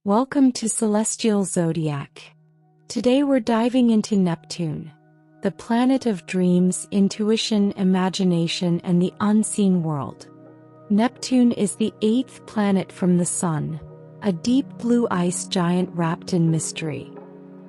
Welcome to Celestial Zodiac. Today we're diving into Neptune, the planet of dreams, intuition, imagination, and the unseen world. Neptune is the eighth planet from the Sun, a deep blue ice giant wrapped in mystery.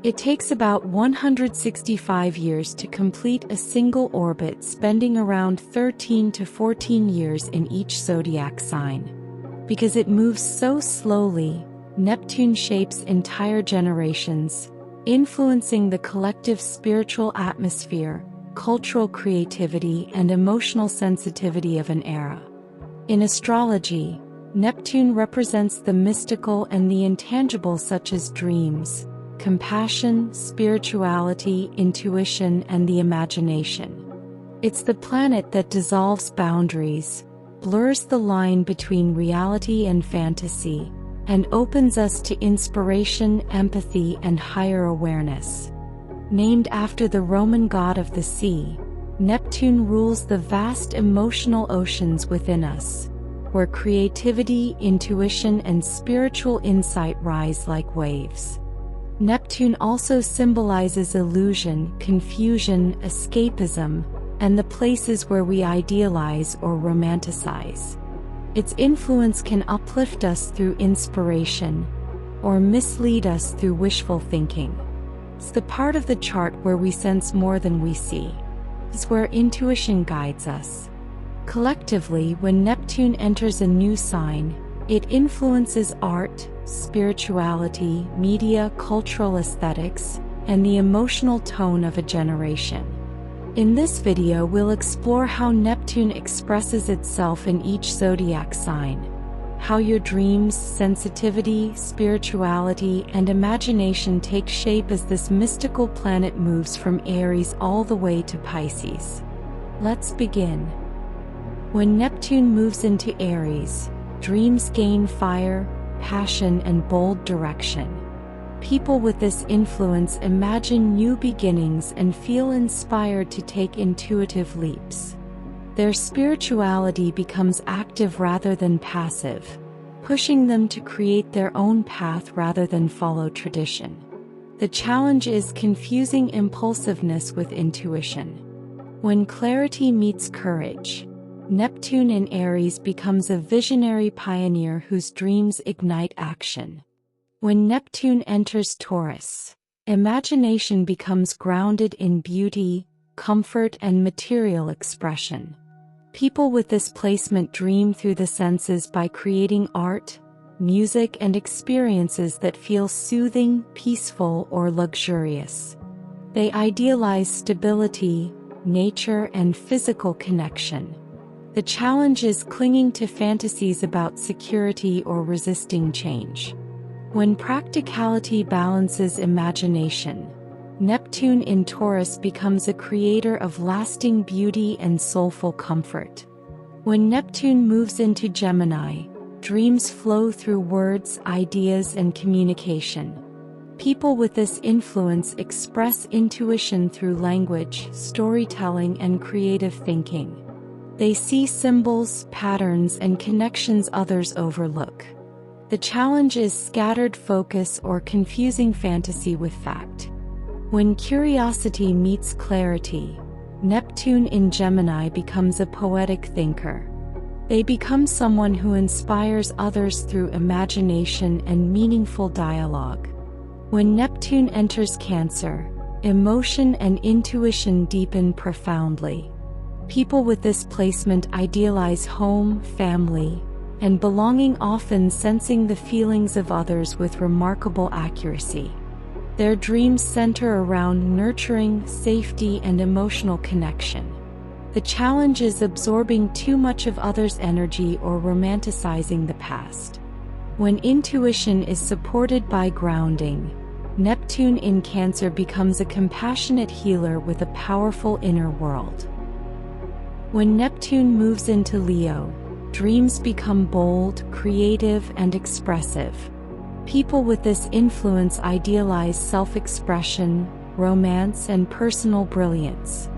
It takes about 165 years to complete a single orbit, spending around 13 to 14 years in each zodiac sign. Because it moves so slowly, Neptune shapes entire generations, influencing the collective spiritual atmosphere, cultural creativity, and emotional sensitivity of an era. In astrology, Neptune represents the mystical and the intangible, such as dreams, compassion, spirituality, intuition, and the imagination. It's the planet that dissolves boundaries, blurs the line between reality and fantasy, and opens us to inspiration, empathy, and higher awareness. Named after the Roman god of the sea, Neptune rules the vast emotional oceans within us, where creativity, intuition, and spiritual insight rise like waves. Neptune also symbolizes illusion, confusion, escapism, and the places where we idealize or romanticize. Its influence can uplift us through inspiration, or mislead us through wishful thinking. It's the part of the chart where we sense more than we see. It's where intuition guides us. Collectively, when Neptune enters a new sign, it influences art, spirituality, media, cultural aesthetics, and the emotional tone of a generation. In this video, we'll explore how Neptune expresses itself in each zodiac sign, how your dreams, sensitivity, spirituality, and imagination take shape as this mystical planet moves from Aries all the way to Pisces. Let's begin. When Neptune moves into Aries, dreams gain fire, passion, and bold direction. People with this influence imagine new beginnings and feel inspired to take intuitive leaps. Their spirituality becomes active rather than passive, pushing them to create their own path rather than follow tradition. The challenge is confusing impulsiveness with intuition. When clarity meets courage, Neptune in Aries becomes a visionary pioneer whose dreams ignite action. When Neptune enters Taurus, imagination becomes grounded in beauty, comfort, and material expression. People with this placement dream through the senses by creating art, music, and experiences that feel soothing, peaceful, or luxurious. They idealize stability, nature, and physical connection. The challenge is clinging to fantasies about security or resisting change. When practicality balances imagination, Neptune in Taurus becomes a creator of lasting beauty and soulful comfort. When Neptune moves into Gemini, dreams flow through words, ideas, and communication. People with this influence express intuition through language, storytelling, and creative thinking. They see symbols, patterns, and connections others overlook. The challenge is scattered focus or confusing fantasy with fact. When curiosity meets clarity, Neptune in Gemini becomes a poetic thinker. They become someone who inspires others through imagination and meaningful dialogue. When Neptune enters Cancer, emotion and intuition deepen profoundly. People with this placement idealize home, family, and belonging, often sensing the feelings of others with remarkable accuracy. Their dreams center around nurturing, safety, and emotional connection. The challenge is absorbing too much of others' energy or romanticizing the past. When intuition is supported by grounding, Neptune in Cancer becomes a compassionate healer with a powerful inner world. When Neptune moves into Leo, dreams become bold, creative, and expressive. People with this influence idealize self-expression, romance, and personal brilliance.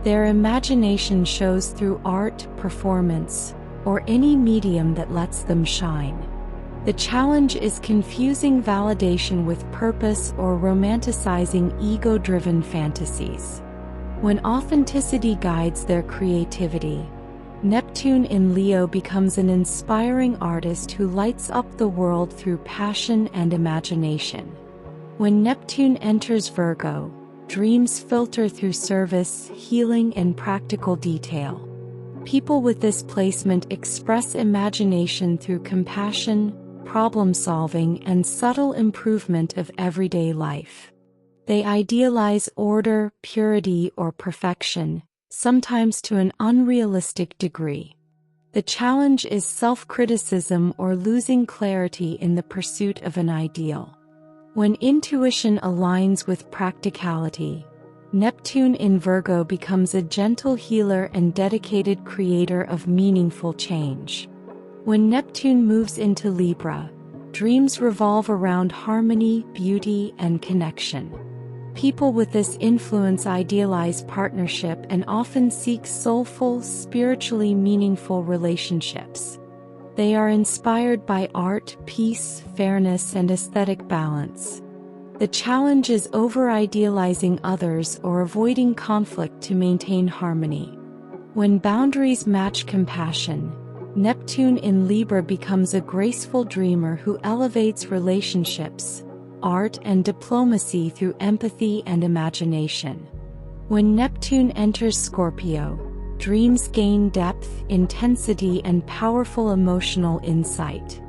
Their imagination shows through art, performance, or any medium that lets them shine. The challenge is confusing validation with purpose or romanticizing ego-driven fantasies. When authenticity guides their creativity, Neptune in Leo becomes an inspiring artist who lights up the world through passion and imagination. When Neptune enters Virgo, dreams filter through service, healing, and practical detail. People with this placement express imagination through compassion, problem-solving, and subtle improvement of everyday life. They idealize order, purity, or perfection, sometimes to an unrealistic degree. The challenge is self-criticism or losing clarity in the pursuit of an ideal. When intuition aligns with practicality, Neptune in Virgo becomes a gentle healer and dedicated creator of meaningful change. When Neptune moves into Libra, dreams revolve around harmony, beauty, and connection. People with this influence idealize partnership and often seek soulful, spiritually meaningful relationships. They are inspired by art, peace, fairness, and aesthetic balance. The challenge is over-idealizing others or avoiding conflict to maintain harmony. When boundaries match compassion, Neptune in Libra becomes a graceful dreamer who elevates relationships, art, and diplomacy through empathy and imagination. When Neptune enters Scorpio, dreams gain depth, intensity, and powerful emotional insight.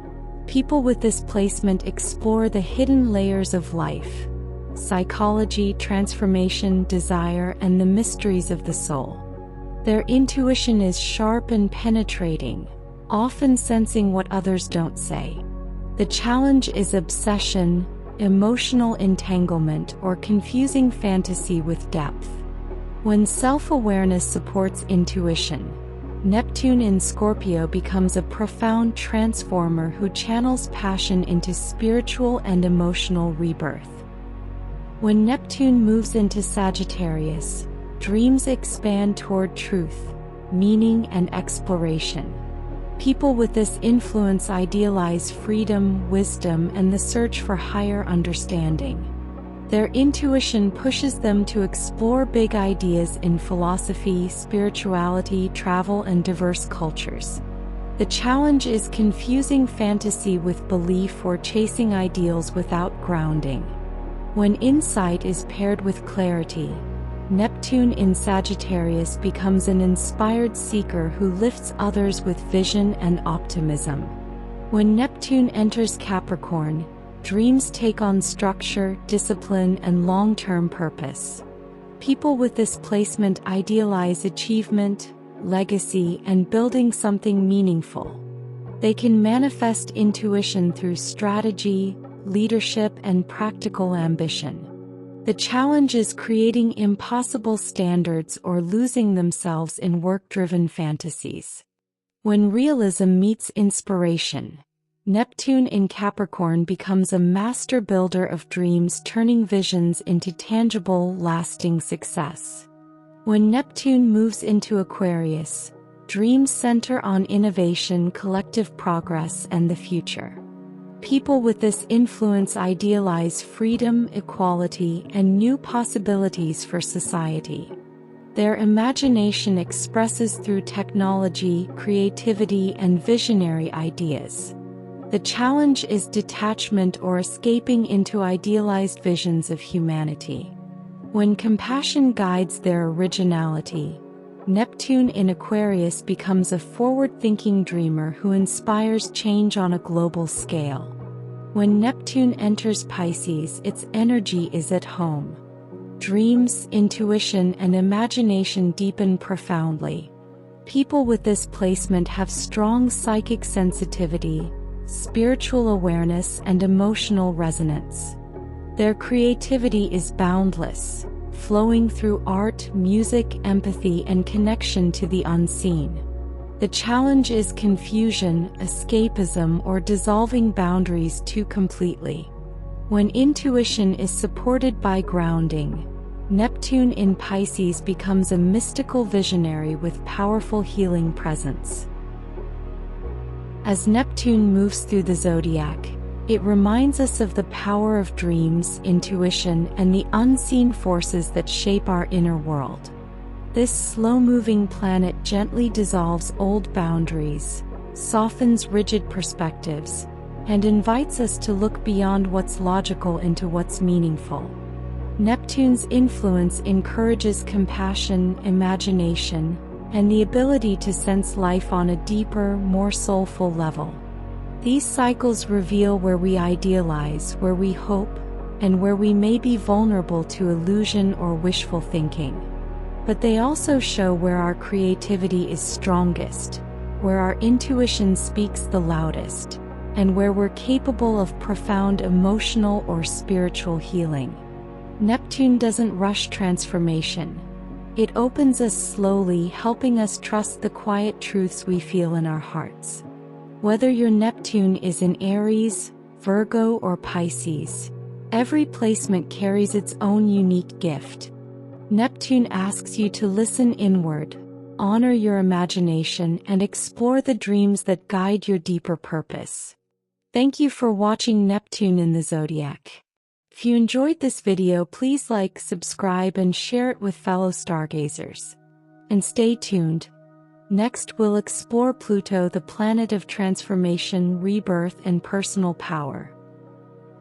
People with this placement explore the hidden layers of life, psychology, transformation, desire, and the mysteries of the soul. Their intuition is sharp and penetrating, often sensing what others don't say. The challenge is obsession, emotional entanglement, or confusing fantasy with depth. When self-awareness supports intuition, Neptune in Scorpio becomes a profound transformer who channels passion into spiritual and emotional rebirth. When Neptune moves into Sagittarius, dreams expand toward truth, meaning, and exploration. People with this influence idealize freedom, wisdom, and the search for higher understanding. Their intuition pushes them to explore big ideas in philosophy, spirituality, travel, and diverse cultures. The challenge is confusing fantasy with belief or chasing ideals without grounding. When insight is paired with clarity, Neptune in Sagittarius becomes an inspired seeker who lifts others with vision and optimism. When Neptune enters Capricorn, dreams take on structure, discipline, and long-term purpose. People with this placement idealize achievement, legacy, and building something meaningful. They can manifest intuition through strategy, leadership, and practical ambition. The challenge is creating impossible standards or losing themselves in work-driven fantasies. When realism meets inspiration, Neptune in Capricorn becomes a master builder of dreams, turning visions into tangible, lasting success. When Neptune moves into Aquarius, dreams center on innovation, collective progress, and the future. People with this influence idealize freedom, equality, and new possibilities for society. Their imagination expresses through technology, creativity, and visionary ideas. The challenge is detachment or escaping into idealized visions of humanity. When compassion guides their originality, Neptune in Aquarius becomes a forward-thinking dreamer who inspires change on a global scale. When Neptune enters Pisces, its energy is at home. Dreams, intuition, and imagination deepen profoundly. People with this placement have strong psychic sensitivity, spiritual awareness, and emotional resonance. Their creativity is boundless, flowing through art, music, empathy, and connection to the unseen. The challenge is confusion, escapism, or dissolving boundaries too completely. When intuition is supported by grounding, Neptune in Pisces becomes a mystical visionary with powerful healing presence. As Neptune moves through the zodiac, it reminds us of the power of dreams, intuition, and the unseen forces that shape our inner world. This slow-moving planet gently dissolves old boundaries, softens rigid perspectives, and invites us to look beyond what's logical into what's meaningful. Neptune's influence encourages compassion, imagination, and the ability to sense life on a deeper, more soulful level. These cycles reveal where we idealize, where we hope, and where we may be vulnerable to illusion or wishful thinking. But they also show where our creativity is strongest, where our intuition speaks the loudest, and where we're capable of profound emotional or spiritual healing. Neptune doesn't rush transformation. It opens us slowly, helping us trust the quiet truths we feel in our hearts. Whether your Neptune is in Aries, Virgo, or Pisces, every placement carries its own unique gift. Neptune asks you to listen inward, honor your imagination, and explore the dreams that guide your deeper purpose. Thank you for watching Neptune in the Zodiac. If you enjoyed this video, please like, subscribe, and share it with fellow stargazers. And stay tuned. Next, we'll explore Pluto, the planet of transformation, rebirth, and personal power.